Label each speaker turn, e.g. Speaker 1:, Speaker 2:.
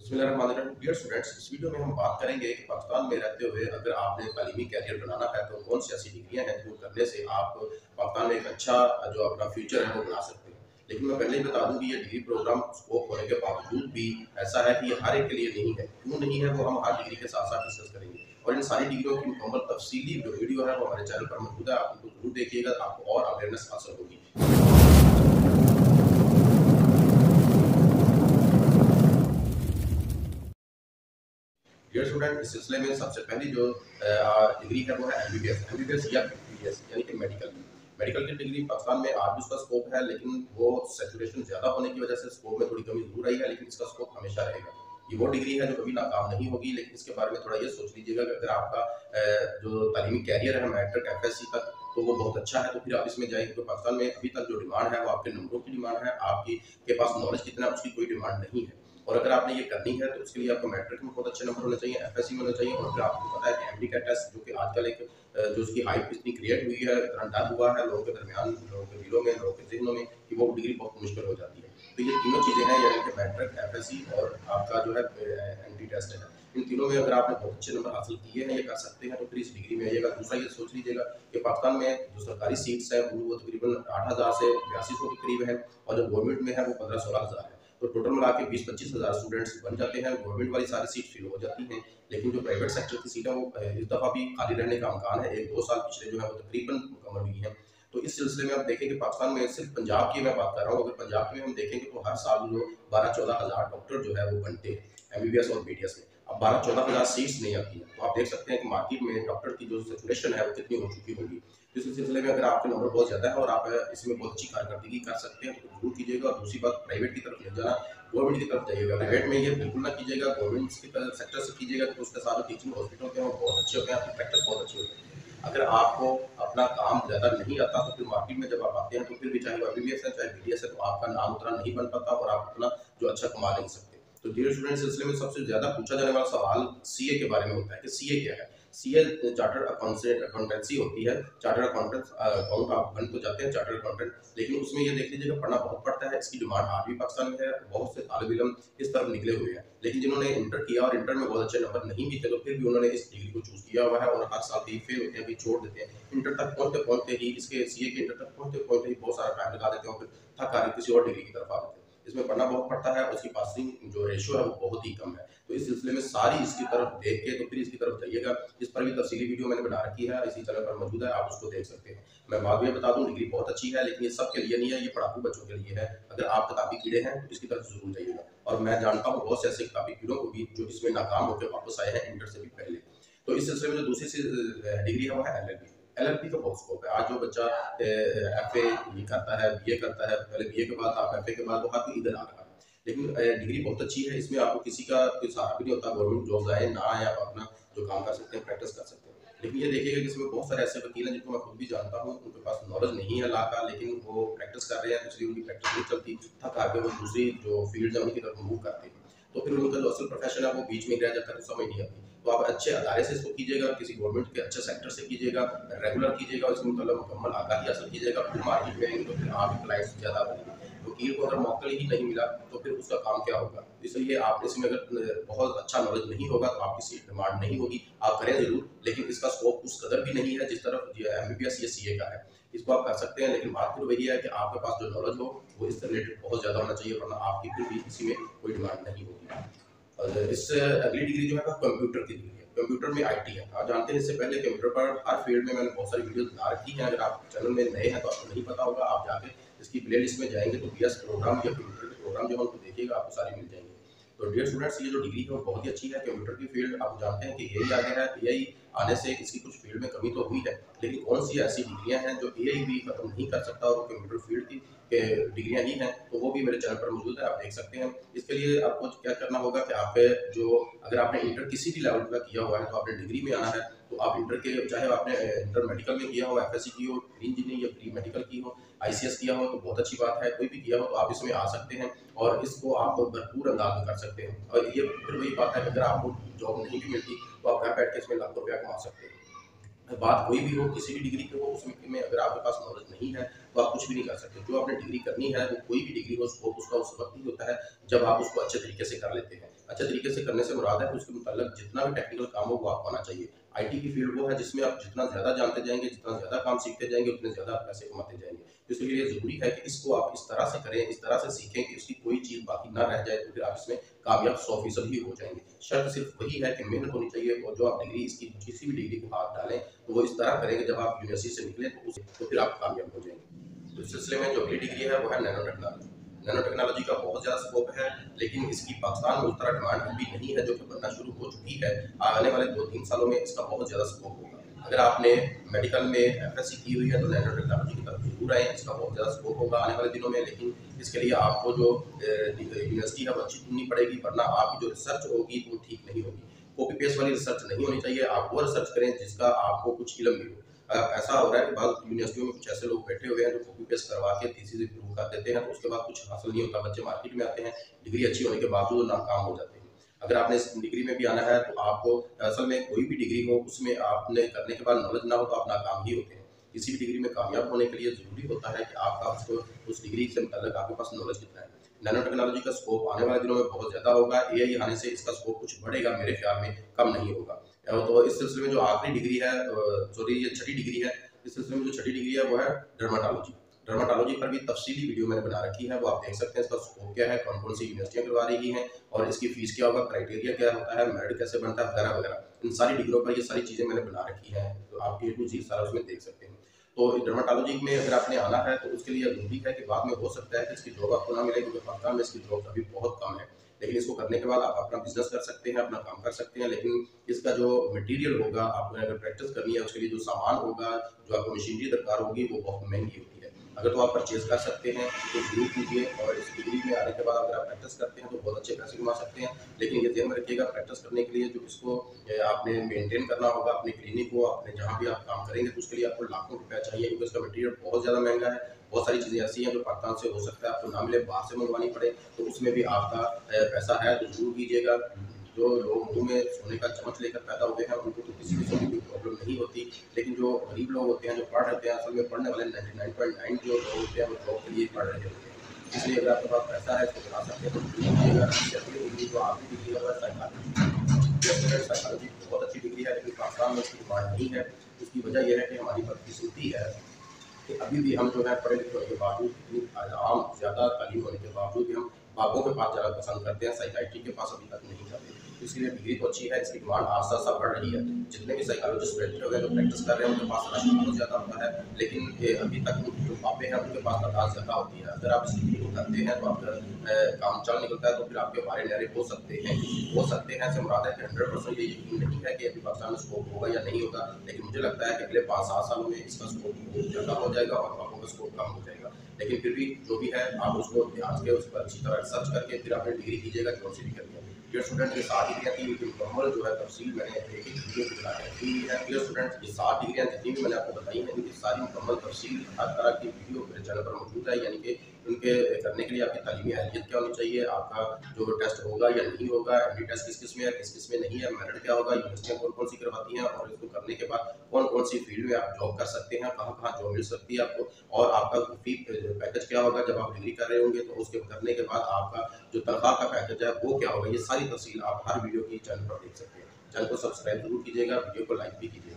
Speaker 1: Dear students, इस video में हम बात करेंगे कि पाकिस्तान में रहते हुए अगर आपने तालीमी कैरियर बनाना है तो कौन सी ऐसी डिग्रियां हैं जो करने से आप पाकिस्तान में एक अच्छा जो अपना फ्यूचर है वो बना सकते हैं। लेकिन मैं पहले ही बता दूं कि ये डिग्री प्रोग्राम स्कोप होने के बावजूद भी ऐसा है कि ये हर एक के लिए नहीं है। क्यों नहीं है वो हम हर डिग्री के साथ साथ डिस्कस करेंगे और इन सारी डिग्रियों की मुकम्मल तफसीली जो वीडियो है वो हमारे चैनल पर मौजूद है। आप उनको जरूर देखिएगा, आपको और अवेयरनेस हासिल होगी। डियर स्टूडेंट, इस सिलसिले में सबसे पहली जो डिग्री है वो है एमबीबीएस या बीडीएस यानी कि मेडिकल की डिग्री पाकिस्तान में आज भी उसका स्कोप है, लेकिन वो सैचुरेशन ज़्यादा होने की वजह से स्कोप में थोड़ी कमी जरूर आई है, लेकिन इसका स्कोप हमेशा रहेगा। ये वो डिग्री है जो कभी नाकाम नहीं होगी, लेकिन इसके बारे में थोड़ा ये सोच लीजिएगा कि अगर आपका जो तालीमी कैरियर है मैट्रिक एफएससी तक तो वो बहुत अच्छा है तो फिर आप इसमें जाएंगे। तो पाकिस्तान में अभी तक जो डिमांड है वो आपके नंबरों की डिमांड है, आपकी के पास नॉलेज कितना है उसकी कोई डिमांड नहीं है। और अगर आपने ये करनी है तो उसके लिए आपको मैट्रिक में बहुत अच्छे नंबर होने चाहिए, एफएससी में होने चाहिए, और फिर आपको पता है कि एमडी का टेस्ट जो कि आजकल एक जो उसकी हाइप इतनी क्रिएट हुई है, इतना डर हुआ है लोगों के दरमियान, लोगों के दिलों में, लोगों के जहनों में कि वो डिग्री बहुत मुश्किल हो जाती है। तो ये तीनों चीज़ें हैं यानी कि मैट्रिक, एफएससी और आपका जो है एमडी टेस्ट है। इन तीनों में अगर आपने बहुत अच्छे नंबर हासिल किए हैं, ये कर सकते हैं, तो फिर इस डिग्री में आइएगा। दूसरा ये सोच लीजिएगा कि पाकिस्तान में जो सरकारी सीट्स हैं वो तकरीबन 8,000 से 8200 के करीब है, और जो गवर्नमेंट में है वो 15-16 हज़ार है। तो टोटल मिला के 20-25 हज़ार स्टूडेंट्स बन जाते हैं। गवर्नमेंट वाली सारी सीट फिल हो जाती हैं, लेकिन जो प्राइवेट सेक्टर की सीटें वो इस दफ़ा भी खाली रहने का अमकान है। 1-2 साल पिछले जो है वो तकरीबन मुकम्मल हुई हैं। तो इस सिलसिले में आप देखें कि पाकिस्तान में सिर्फ पंजाब की मैं बात कर रहा हूँ, अगर पंजाब में हम देखेंगे तो हर साल जो 12-14 हज़ार डॉक्टर जो है वो बनते हैं एमबीबीएस और बीडीएस में। अब 12-14 हज़ार सीट्स नहीं आती हैं, तो आप देख सकते हैं कि मार्केट में डॉक्टर की जो सिचुएशन है वो कितनी हो चुकी होगी। तो इस सिलसिले में अगर आपके नंबर बहुत ज़्यादा है और आप इसमें बहुत अच्छी कारकर्दगी कर सकते हैं तो जरूर कीजिएगा। और दूसरी बात, प्राइवेट की तरफ नहीं जाना, गवर्नमेंट की तरफ जाइएगा। प्राइवेट में ये बिल्कुल ना कीजिएगा, गवर्नमेंट के सेक्टर से कीजिएगा, तो उसके साथ टीचिंग हॉस्पिटल होते हैं वो बहुत अच्छे होते हैं, आपकी प्रैक्टिस बहुत अच्छी होती है। अगर आपको अपना काम ज़्यादा नहीं आता तो फिर मार्केट में जब आप आते हैं तो फिर भी चाहे वो एमबीबीएस है चाहे बीडीएस है, तो आपका नाम उतना नहीं बन पाता और आप उतना जो अच्छा कमा नहीं सकते। तो डियर स्टूडेंट, सिलसिले में सबसे ज़्यादा पूछा जाने वाला सवाल सीए के बारे में होता है कि सीए क्या है। सीए चार्टर्ड अकाउंटेंसी होती है। चार्टर्ड अकाउंट आप बन तो जाते हैं चार्टर्ड अकाउंटेंट, लेकिन उसमें ये देख लीजिएगा पढ़ना बहुत पड़ता है। इसकी डिमांड आज भी पाकिस्तान में है, बहुत से तालिब इल्म इस तरफ निकले हुए हैं, लेकिन जिन्होंने इंटर किया और इंटर में बहुत अच्छे नंबर नहीं भी थे तो फिर भी उन्होंने इस डिग्री को चूज किया हुआ है और हर साल कहीं फेल होते हैं, कहीं छोड़ देते हैं। इंटर तक पहुंचते पहुंचते ही इसके सीए के इंटर तक पहुंचते पहुंचते ही बहुत सारा टाइम लगा देते हैं और फिर थक हार किसी और डिग्री की तरफ आ जाते हैं। इसमें पढ़ना बहुत पड़ता है और उसकी पासिंग जो रेशियो है वो बहुत ही कम है। तो इस सिलसिले में सारी इसकी तरफ देख के तो फिर इसकी तरफ जाइएगा। इस पर भी तफसीली वीडियो मैंने बना रखी है, इसी चैनल पर मौजूद है, आप उसको देख सकते हैं। मैं बाद में बता दूं, डिग्री बहुत अच्छी है, लेकिन ये सब के लिए नहीं है, ये पढ़ाकू बच्चों के लिए है। अगर आप किताबी कीड़े हैं तो इसकी तरफ जरूर जाइएगा। और मैं जानता हूँ बहुत से ऐसे किताबी कीड़ों को भी जो इसमें नाकाम होकर वापस आए हैं इंटर से भी पहले। तो इस सिलसिले में जो दूसरी डिग्री है वो है एलएलबी। एलएलबी का बहुत स्कोप है। आज जो बच्चा एफए करता है, बीए करता है, पहले बीए के बाद आप एफए के बाद तो हर कोई इधर आ रहा है, लेकिन डिग्री बहुत अच्छी है। इसमें आपको किसी का कोई सहारा भी नहीं होता, गवर्नमेंट जॉब आए ना आए आप अपना जो काम कर सकते हैं प्रैक्टिस कर सकते हैं। लेकिन ये देखिएगा कि इसमें बहुत सारे ऐसे वकील हैं जिनको मैं खुद भी जानता हूँ, उनके पास नॉलेज नहीं है ला का, लेकिन वो प्रैक्टिस कर रहे हैं, इसलिए उनकी प्रैक्टिस नहीं चलती, थक हार के वो दूसरी जो फील्ड है उनकी तरफ मूव करते हैं। तो फिर उनका जो असल प्रोफेशन है वो बीच में रह जाता है, तो समझ नहीं आती। तो आप अच्छे अदारे से इसको कीजिएगा, किसी गवर्नमेंट के अच्छे सेक्टर से कीजिएगा, रेगुलर कीजिएगा, इसमें मतलब मुकम्मल आगाही हासिल कीजिएगा। फिर मार्केट में आएंगे तो फिर आप क्लाइंट्स ज़्यादा बनेंगे। वकील को अगर मौका ही नहीं मिला तो फिर उसका काम क्या होगा। इसलिए आप इसमें अगर बहुत अच्छा नॉलेज नहीं होगा तो आपकी सीट डिमांड नहीं होगी। आप करें जरूर, लेकिन इसका स्कोप उस कदर भी नहीं है जिस तरफ एमबीबीएस या सीए का है। इसको आप कर सकते हैं, लेकिन बात फिर वही है कि आपके पास जो नॉलेज हो वो इससे रिलेटेड बहुत ज़्यादा होना चाहिए, वरना आपकी फिर भी इसी में कोई डिमांड नहीं होगी। और इससे अगली डिग्री जो है वो कंप्यूटर की डिग्री है। कंप्यूटर में आईटी है। आप जानते हैं इससे पहले कंप्यूटर पर हर फील्ड में मैंने बहुत सारी वीडियोस बना रखी हैं। अगर आप चैनल में नए हैं तो आपको नहीं पता होगा, आप जाके इसकी प्लेलिस्ट में जाएंगे तो बीएस प्रोग्राम या कंप्यूटर के प्रोग्राम जो है उनको देखिएगा, आपको सारी मिल जाएंगे। तो डियर स्टूडेंट्स, ये जो डिग्री है वो बहुत ही अच्छी है। कंप्यूटर की फील्ड आप जानते हैं कि एआई आ गया है, एआई आने से इसकी कुछ फील्ड में कमी तो हुई है, लेकिन कौन सी ऐसी डिग्रियां हैं जो एआई भी खत्म नहीं कर सकता और कंप्यूटर फील्ड की डिग्रियां ही हैं, तो वो भी मेरे चैनल पर मौजूद है, आप देख सकते हैं। इसके लिए आपको क्या करना होगा कि आप जो अगर आपने इंटर किसी भी लेवल का किया हुआ है तो आपने डिग्री में आना है। तो आप इंटर के चाहे आपने इंटर मेडिकल में किया हो, एफएससी की हो, प्री इंजीनियरिंग या प्री मेडिकल की हो, आईसीएस किया हो तो बहुत अच्छी बात है। कोई भी किया हो तो आप इसमें आ सकते हैं और इसको आप भरपूर अंदाज में कर सकते हैं। और ये फिर वही बात है कि अगर आपको जॉब नहीं भी मिलती तो आप घर बैठ के इसमें लाखों रुपया कमा सकते हैं। बात कोई भी हो, किसी भी डिग्री की हो, उसमें अगर आपके पास नॉलेज नहीं है तो आप कुछ भी नहीं कर सकते। जो आपने डिग्री करनी है वो कोई भी डिग्री हो, उसका उस वक्त ही होता है जब आप उसको अच्छे तरीके से कर लेते हैं। अच्छे तरीके से करने से मुराद है कि उसके मुताल्लिक जितना भी टेक्निकल काम हो वो आपको आना चाहिए। आईटी की फील्ड वो है जिसमें आप जितना ज़्यादा जानते जाएँगे, जितना ज़्यादा काम सीखते जाएँगे, उतने ज़्यादा आप पैसे कमाते जाएँगे। तो इसके लिए ज़रूरी है कि इसको आप इस तरह से करें, इस तरह से सीखें कि उसकी कोई चीज़ बाकी ना रह जाए, तो फिर आप इसमें कामयाब 100% ही हो जाएँगे। शर्त सिर्फ वही है कि मेहनत होनी चाहिए और जो आप डिग्री इसकी किसी भी डिग्री को हाथ डालें, तो वो इस तरह करें कि जब आप यूनिवर्सिटी से निकलें तो फिर आप कामयाब हो जाएँगे। तो इस सिलसिले में जो अगली डिग्री है वो है नैनो टेक्नोलॉजी। नैनो टेक्नोलॉजी का बहुत ज़्यादा स्कोप है, लेकिन इसकी पाकिस्तान में उस तरह डिमांड अभी नहीं है जो कि बनना शुरू हो चुकी है। आने वाले 2-3 सालों में इसका बहुत ज़्यादा स्कोप होगा। अगर आपने मेडिकल में एमएससी की हुई है तो नैनो टेक्नोलॉजी की तरफ जरूर आए, इसका बहुत ज़्यादा स्कोप होगा आने वाले दिनों में। लेकिन इसके लिए आपको जो यूनिवर्सिटी है वो अच्छी चुननी पड़ेगी, वरना आपकी जो रिसर्च होगी वो ठीक नहीं होगी। कॉपी पेस्ट वाली रिसर्च नहीं होनी चाहिए, आप वो रिसर्च करें जिसका आपको कुछ इल्म भी हो। ऐसा हो रहा है कि बाद यूनिवर्सिटियों में कुछ ऐसे लोग बैठे हुए हैं जो कॉपी पेस्ट करवा के थीसिस प्रूव कर देते हैं, तो उसके बाद कुछ हासिल नहीं होता। बच्चे मार्केट में आते हैं, डिग्री अच्छी होने के बावजूद नाकाम हो जाते हैं। अगर आपने इस डिग्री में भी आना है तो आपको असल में कोई भी डिग्री हो उसमें आपने करने के बाद नॉलेज ना हो तो आप नाकाम ही होते हैं। किसी भी डिग्री में कामयाब होने के लिए ज़रूरी होता है कि आपका उस डिग्री से मुतल्लिक आपके पास नॉलेज कितना है। नैनो टेक्नोलॉजी का स्कोप आने वाले दिनों में बहुत ज़्यादा होगा। एआई आने से इसका स्कोप कुछ बढ़ेगा, मेरे ख्याल में कम नहीं होगा। तो इस सिलसिले में जो आखिरी डिग्री है, सॉरी ये छठी डिग्री है, इस सिलसिले में जो छठी डिग्री है वो है डर्माटोलॉजी। डर्माटोलॉजी पर भी तफसीली वीडियो मैंने बना रखी है, वो आप देख सकते हैं। इसका स्कोप क्या है, कौन कौन सी यूनिवर्सिटियाँ करवा रही हैं और इसकी फीस क्या होगा, क्राइटेरिया क्या होता है, मेरिट कैसे बनता है, वगैरह वगैरह। इन सारी डिग्रियों पर ये सारी चीज़ें मैंने बना रखी हैं, तो आप ए टू जी सारा उसमें देख सकते हैं। तो डर्माटोलॉजी में अगर आपने आना है तो उसके लिए जरूरी है कि बाद में हो सकता है कि इसकी जॉब आपको ना मिले, क्योंकि पाकिस्तान में इसकी जॉब अभी बहुत कम है। लेकिन इसको करने के बाद आप अपना बिजनेस कर सकते हैं, अपना काम कर सकते हैं। लेकिन इसका जो मटेरियल होगा, आपने अगर प्रैक्टिस करनी है, उसके लिए जो सामान होगा, जो आपको मशीनरी दरकार होगी, वो बहुत महंगी होती है। अगर तो आप परचेज कर सकते हैं तो जरूर कीजिए, और इस डिग्री में आने के बाद अगर आप प्रैक्टिस करते हैं तो बहुत अच्छे पैसे कमा सकते हैं। लेकिन ये ध्यान में रखिएगा, प्रैक्टिस करने के लिए जो इसको आपने मेंटेन करना होगा, अपनी क्लिनिक को, अपने जहाँ भी आप काम करेंगे, तो उसके लिए आपको लाखों रुपया चाहिए, क्योंकि उसका मटेरियल बहुत ज़्यादा महंगा है। बहुत सारी चीज़ें ऐसी हैं जो पाकिस्तान से हो सकता है आपको ना मिले, बाहर से मंगवानी पड़े, तो उसमें भी आपका पैसा है तो जरूर कीजिएगा। जो लोग मुँह में सोने का चम्मच लेकर पैदा हुए हैं उनको तो किसी किस्म की कोई प्रॉब्लम नहीं होती, लेकिन जो गरीब लोग होते हैं, जो पढ़ रहे हैं, असल में पढ़ने वाले 99.9 जो लोग होते हैं वो जॉब के लिए पढ़ रहे होते हैं। इसलिए अगर आपके पास पैसा है इसको बना सकते हैं तो कीजिएगा। अगली डिग्री जो आपकी डिग्री है वो है साइकोलॉजी। साइकोलॉजी बहुत अच्छी डिग्री है, लेकिन पाकिस्तान में उसकी डिमांड नहीं है। उसकी वजह यह है कि हमारी बदकिस्मती है कि अभी भी हम जो है पढ़े लिखे होने के बावजूद, इतनी आम ज़्यादा तालीम होने के बावजूद भी हम बाबों के पास जाना पसंद करते हैं, साइकियाट्री के पास अभी तक नहीं जाते। तो इसलिए डिग्री तो अच्छी है, इसकी डिमांड आस्ता आस्ता बढ़ रही है। जितने भी साइकोलॉजिस्ट बैठे हुए हैं जो प्रैक्टिस कर रहे हैं उनके पास रश बहुत ज़्यादा होता है, लेकिन अभी तक जो बाबे हैं उनके पास तादाद ज़्यादा होती है। अगर आप इस डिग्री को करते हैं तो आप काम चल निकलता है, तो फिर आपके बारे नहरे हो सकते हैं। हो सकते हैं से मुराद है कि 100% ये यकीन नहीं है कि अभी पाकिस्तान में स्कोप होगा या नहीं होगा, लेकिन मुझे लगता है कि अगले 5-7 सालों में इसका स्कोप बहुत ज़्यादा हो जाएगा और बाबों का स्कोप कम हो जाएगा। लेकिन फिर भी जो भी है आप उसको ध्यान के उस पर अच्छी तरह रिसर्च करके फिर आपने डिग्री कीजिएगा, कौन सी भी करिए। डियर स्टूडेंट, ये 7 डिग्रियाँ थी, इनकी मुकम्मल जो है तफसील मैंने एक-एक वीडियो में बना के रखी हुई है। डियर स्टूडेंट, ये 7 डिग्रियाँ जितनी भी मैंने आपको बताई हैं, इनकी सारी मुकम्मल तफसील हर तरह की वीडियो मेरे चैनल पर मौजूद है। यानी कि इनके करने के लिए आपकी तालीमी अहलियत क्या होनी चाहिए, आपका जो टेस्ट होगा या नहीं होगा, एमडी टेस्ट किस-किस में है, किस-किस में नहीं है, मेरिट क्या होगा, यूनिवर्सिटियाँ कौन-कौन सी करवाती हैं, और इसको करने के बाद कौन-कौन सी फील्ड में आप जॉब कर सकते हैं, कहाँ-कहाँ जॉब मिल सकती है आपको, और आपका फी पैकेज क्या होगा जब आप डिग्री कर रहे होंगे, तो उसके करने के बाद आपका जो तनख्वाह का पैकेज है वो क्या होगा। ये सारी तफसील आप हर वीडियो की चैनल पर देख सकते हैं। चैनल को सब्सक्राइब जरूर कीजिएगा, वीडियो को लाइक भी कीजिएगा।